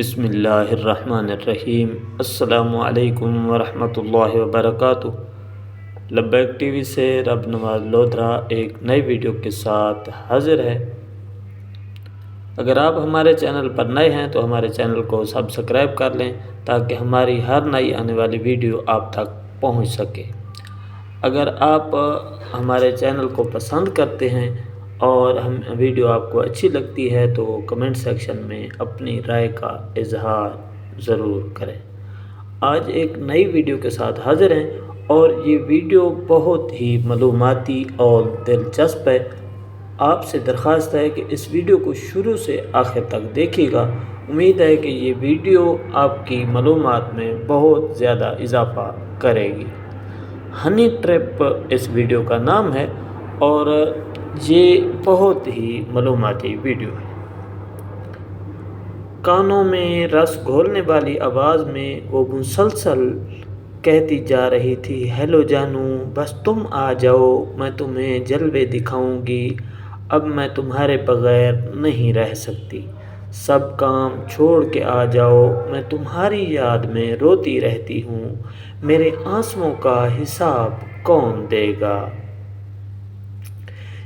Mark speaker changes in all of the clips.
Speaker 1: بسم اللہ الرحمن الرحیم۔ السلام علیکم ورحمۃ اللہ وبرکاتہ۔ لبیک ٹی وی سے رب نواز لودھرا ایک نئی ویڈیو کے ساتھ حاضر ہے۔ اگر آپ ہمارے چینل پر نئے ہیں تو ہمارے چینل کو سبسکرائب کر لیں تاکہ ہماری ہر نئی آنے والی ویڈیو آپ تک پہنچ سکے۔ اگر آپ ہمارے چینل کو پسند کرتے ہیں اور ویڈیو آپ کو اچھی لگتی ہے تو کمنٹ سیکشن میں اپنی رائے کا اظہار ضرور کریں۔ آج ایک نئی ویڈیو کے ساتھ حاضر ہیں اور یہ ویڈیو بہت ہی معلوماتی اور دلچسپ ہے۔ آپ سے درخواست ہے کہ اس ویڈیو کو شروع سے آخر تک دیکھیے گا۔ امید ہے کہ یہ ویڈیو آپ کی معلومات میں بہت زیادہ اضافہ کرے گی۔ ہنی ٹریپ اس ویڈیو کا نام ہے اور یہ بہت ہی معلوماتی ویڈیو ہے۔ کانوں میں رس گھولنے والی آواز میں وہ مسلسل کہتی جا رہی تھی، ہیلو جانو، بس تم آ جاؤ، میں تمہیں جلوے دکھاؤں گی، اب میں تمہارے بغیر نہیں رہ سکتی، سب کام چھوڑ کے آ جاؤ، میں تمہاری یاد میں روتی رہتی ہوں، میرے آنسوؤں کا حساب کون دے گا۔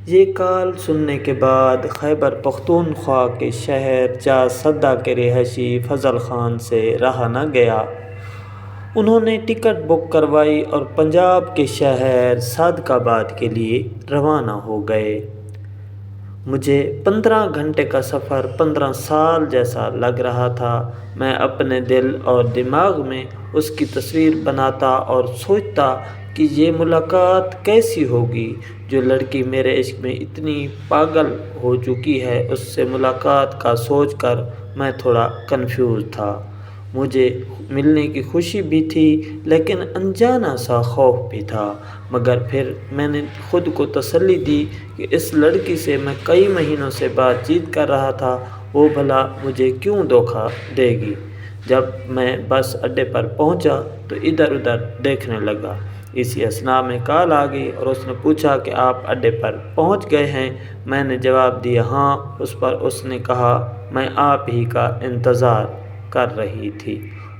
Speaker 1: یہ کال سننے کے بعد خیبر پختونخوا کے شہر چارسدہ کے رہائشی فضل خان سے رہا نہ گیا۔ انہوں نے ٹکٹ بک کروائی اور پنجاب کے شہر صادق آباد کے لیے روانہ ہو گئے۔ مجھے 15 گھنٹے کا سفر 15 سال جیسا لگ رہا تھا۔ میں اپنے دل اور دماغ میں اس کی تصویر بناتا اور سوچتا کہ یہ ملاقات کیسی ہوگی۔ جو لڑکی میرے عشق میں اتنی پاگل ہو چکی ہے، اس سے ملاقات کا سوچ کر میں تھوڑا کنفیوز تھا۔ مجھے ملنے کی خوشی بھی تھی لیکن انجانا سا خوف بھی تھا، مگر پھر میں نے خود کو تسلی دی کہ اس لڑکی سے میں کئی مہینوں سے بات چیت کر رہا تھا، وہ بھلا مجھے کیوں دھوکہ دے گی۔ جب میں بس اڈے پر پہنچا تو ادھر ادھر دیکھنے لگا۔ اسی اثناء میں کال آ گئی اور اس نے پوچھا کہ آپ اڈے پر پہنچ گئے ہیں۔ میں نے جواب دیا ہاں۔ اس پر اس نے کہا میں آپ ہی کا انتظار کر رہی تھی۔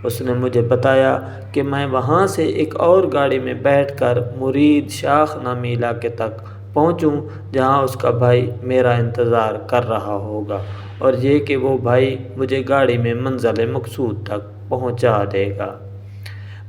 Speaker 1: اس نے مجھے بتایا کہ میں وہاں سے ایک اور گاڑی میں بیٹھ کر مرید شاخ نامی علاقے تک پہنچوں جہاں اس کا بھائی میرا انتظار کر رہا ہوگا، اور یہ کہ وہ بھائی مجھے گاڑی میں منزل مقصود تک پہنچا دے گا۔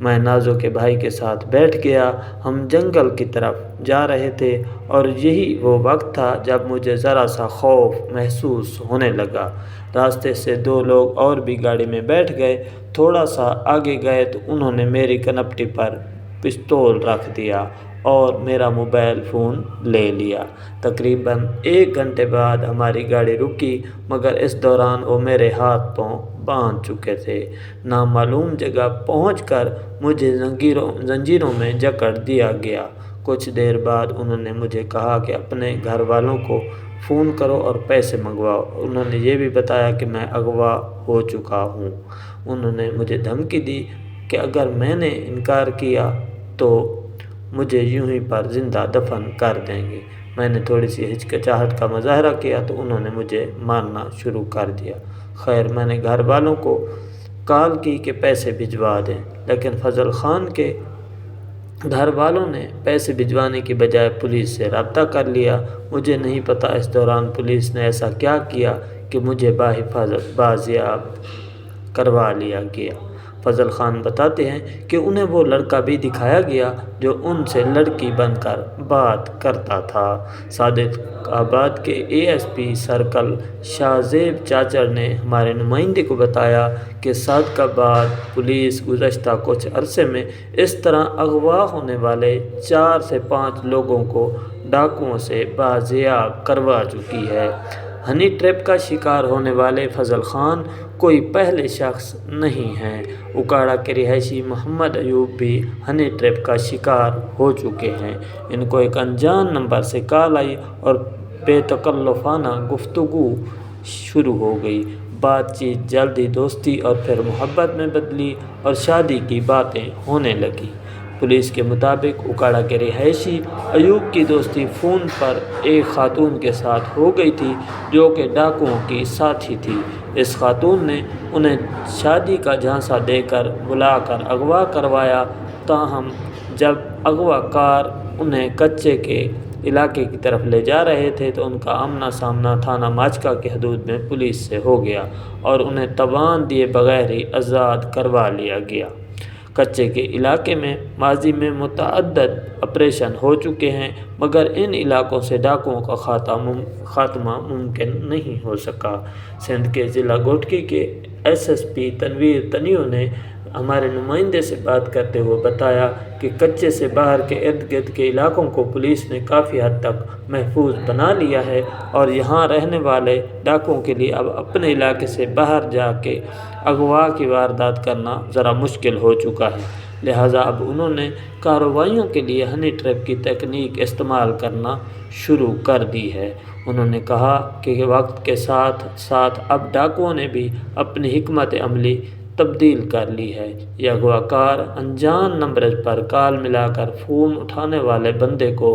Speaker 1: میں نازو کے بھائی کے ساتھ بیٹھ گیا۔ ہم جنگل کی طرف جا رہے تھے اور یہی وہ وقت تھا جب مجھے ذرا سا خوف محسوس ہونے لگا۔ راستے سے 2 لوگ اور بھی گاڑی میں بیٹھ گئے۔ تھوڑا سا آگے گئے تو انہوں نے میری کنپٹی پر پستول رکھ دیا اور میرا موبائل فون لے لیا۔ تقریباً 1 گھنٹے بعد ہماری گاڑی رکی، مگر اس دوران وہ میرے ہاتھ پاؤں باندھ چکے تھے۔ نامعلوم جگہ پہنچ کر مجھے زنجیروں میں جکڑ دیا گیا۔ کچھ دیر بعد انہوں نے مجھے کہا کہ اپنے گھر والوں کو فون کرو اور پیسے منگواؤ۔ انہوں نے یہ بھی بتایا کہ میں اغوا ہو چکا ہوں۔ انہوں نے مجھے دھمکی دی کہ اگر میں نے انکار کیا تو مجھے یوں ہی پر زندہ دفن کر دیں گے۔ میں نے تھوڑی سی ہچکچاہٹ کا مظاہرہ کیا تو انہوں نے مجھے مارنا شروع کر دیا۔ خیر میں نے گھر والوں کو کال کی کہ پیسے بھجوا دیں، لیکن فضل خان کے گھر والوں نے پیسے بھجوانے کی بجائے پولیس سے رابطہ کر لیا۔ مجھے نہیں پتہ اس دوران پولیس نے ایسا کیا کیا کہ مجھے بحفاظت بازیاب کروا لیا گیا۔ فضل خان بتاتے ہیں کہ انہیں وہ لڑکا بھی دکھایا گیا جو ان سے لڑکی بن کر بات کرتا تھا۔ صادق آباد کے ASP سرکل شاہ زیب چاچڑ نے ہمارے نمائندے کو بتایا کہ صادق آباد پولیس گزشتہ کچھ عرصے میں اس طرح اغوا ہونے والے 4 سے 5 لوگوں کو ڈاکوؤں سے بازیاب کروا چکی ہے۔ ہنی ٹریپ کا شکار ہونے والے فضل خان کوئی پہلے شخص نہیں ہیں۔ اکاڑا کے رہائشی محمد ایوب بھی ہنی ٹریپ کا شکار ہو چکے ہیں۔ ان کو ایک انجان نمبر سے کال آئی اور بے تکلفانہ گفتگو شروع ہو گئی۔ بات چیت جلد ہی دوستی اور پھر محبت میں بدلی اور شادی کی باتیں ہونے لگی۔ پولیس کے مطابق اکاڑا کے رہائشی ایوب کی دوستی فون پر ایک خاتون کے ساتھ ہو گئی تھی جو کہ ڈاکوؤں کی ساتھی تھی۔ اس خاتون نے انہیں شادی کا جھانسا دے کر بلا کر اغوا کروایا، تاہم جب اغوا کار انہیں کچے کے علاقے کی طرف لے جا رہے تھے تو ان کا آمنا سامنا تھانہ ماچکا کی حدود میں پولیس سے ہو گیا اور انہیں تاوان دیے بغیر ہی آزاد کروا لیا گیا۔ کچے کے علاقے میں ماضی میں متعدد آپریشن ہو چکے ہیں، مگر ان علاقوں سے ڈاکوؤں کا خاتمہ ممکن نہیں ہو سکا۔ سندھ کے ضلع گوٹکی کے ایس ایس پی تنویر تنیو نے ہمارے نمائندے سے بات کرتے ہوئے بتایا کہ کچے سے باہر کے ارد گرد کے علاقوں کو پولیس نے کافی حد تک محفوظ بنا لیا ہے اور یہاں رہنے والے ڈاکوؤں کے لیے اب اپنے علاقے سے باہر جا کے اغوا کی واردات کرنا ذرا مشکل ہو چکا ہے، لہٰذا اب انہوں نے کارروائیوں کے لیے ہنی ٹریپ کی تکنیک استعمال کرنا شروع کر دی ہے۔ انہوں نے کہا کہ وقت کے ساتھ ساتھ اب ڈاکوؤں نے بھی اپنی حکمت عملی تبدیل کر لی ہے۔ یہ اغوا کار انجان نمبرز پر کال ملا کر فون اٹھانے والے بندے کو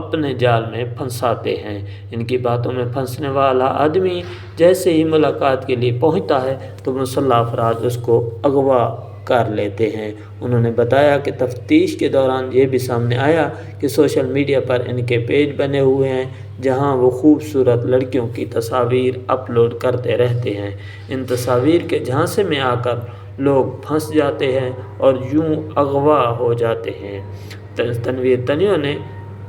Speaker 1: اپنے جال میں پھنساتے ہیں۔ ان کی باتوں میں پھنسنے والا آدمی جیسے ہی ملاقات کے لیے پہنچتا ہے تو مسلح افراد اس کو اغوا کر لیتے ہیں۔ انہوں نے بتایا کہ تفتیش کے دوران یہ بھی سامنے آیا کہ سوشل میڈیا پر ان کے پیج بنے ہوئے ہیں جہاں وہ خوبصورت لڑکیوں کی تصاویر اپلوڈ کرتے رہتے ہیں۔ ان تصاویر کے جھانسے میں آ کر لوگ پھنس جاتے ہیں اور یوں اغوا ہو جاتے ہیں۔ تنویر تنیو نے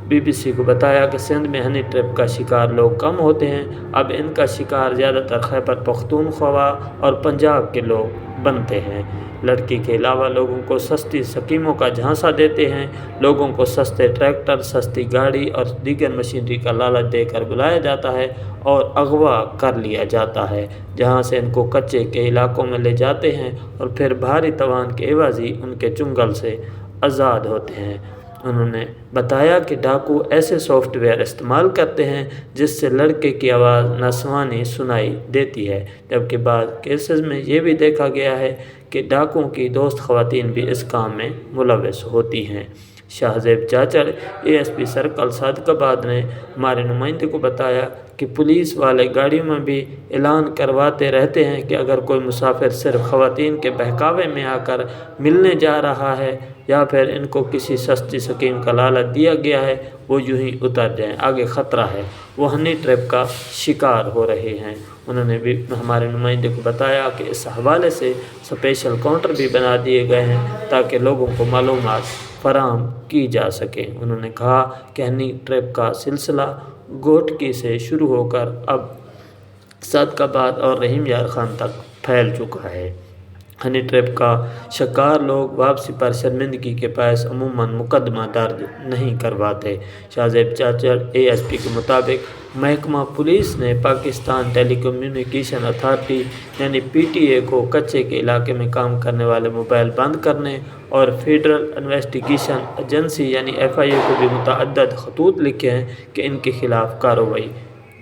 Speaker 1: بی بی سی کو بتایا کہ سندھ میں ہنی ٹریپ کا شکار لوگ کم ہوتے ہیں، اب ان کا شکار زیادہ تر خیبر پختونخوا اور پنجاب کے لوگ بنتے ہیں۔ لڑکی کے علاوہ لوگوں کو سستی اسکیموں کا جھانسا دیتے ہیں، لوگوں کو سستے ٹریکٹر، سستی گاڑی اور دیگر مشینری کا لالچ دے کر بلایا جاتا ہے اور اغوا کر لیا جاتا ہے، جہاں سے ان کو کچے کے علاقوں میں لے جاتے ہیں اور پھر بھاری تاوان کے عوضی ان کے چنگل سے آزاد ہوتے ہیں۔ انہوں نے بتایا کہ ڈاکو ایسے سافٹ ویئر استعمال کرتے ہیں جس سے لڑکے کی آواز ناسوانی سنائی دیتی ہے، جبکہ بعض کیسز میں یہ بھی دیکھا گیا ہے کہ ڈاکوؤں کی دوست خواتین بھی اس کام میں ملوث ہوتی ہیں۔ شاہ زیب چاچڑ اے ایس پی سرکل صادق آباد نے ہمارے نمائندے کو بتایا کہ پولیس والے گاڑیوں میں بھی اعلان کرواتے رہتے ہیں کہ اگر کوئی مسافر صرف خواتین کے بہکاوے میں آ کر ملنے جا رہا ہے یا پھر ان کو کسی سستی اسکیم کا لالچ دیا گیا ہے وہ یوں ہی اتر جائیں، آگے خطرہ ہے، وہ ہنی ٹریپ کا شکار ہو رہے ہیں۔ انہوں نے بھی ہمارے نمائندے کو بتایا کہ اس حوالے سے اسپیشل کاؤنٹر بھی بنا دیے گئے ہیں تاکہ لوگوں کو معلومات فراہم کی جا سکیں۔ انہوں نے کہا کہ ہنی ٹریپ کا سلسلہ گوٹکی سے شروع ہو کر اب صادق آباد اور رحیم یار خان تک پھیل چکا ہے۔ ہنی ٹریپ کا شکار لوگ واپسی پر شرمندگی کے باعث عموماً مقدمہ درج نہیں کرواتے۔ شاہ زیب چاچڑ اے ایس پی کے مطابق محکمہ پولیس نے پاکستان ٹیلی کمیونیکیشن اتھارٹی یعنی پی ٹی اے کو کچے کے علاقے میں کام کرنے والے موبائل بند کرنے اور فیڈرل انویسٹیگیشن ایجنسی یعنی ایف آئی اے کو بھی متعدد خطوط لکھے ہیں کہ ان کے خلاف کارروائی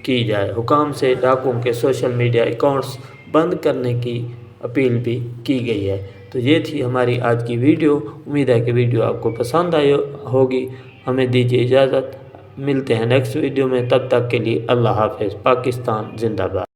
Speaker 1: کی جائے۔ حکام سے ڈاکوؤں کے سوشل میڈیا اکاؤنٹس بند کرنے کی اپیل بھی کی گئی ہے۔ تو یہ تھی ہماری آج کی ویڈیو، امید ہے کہ ویڈیو آپ کو پسند آئی ہوگی۔ ہمیں دیجیے اجازت، ملتے ہیں نیکسٹ ویڈیو میں، تب تک کے لیے اللہ حافظ۔ پاکستان زندہ باد۔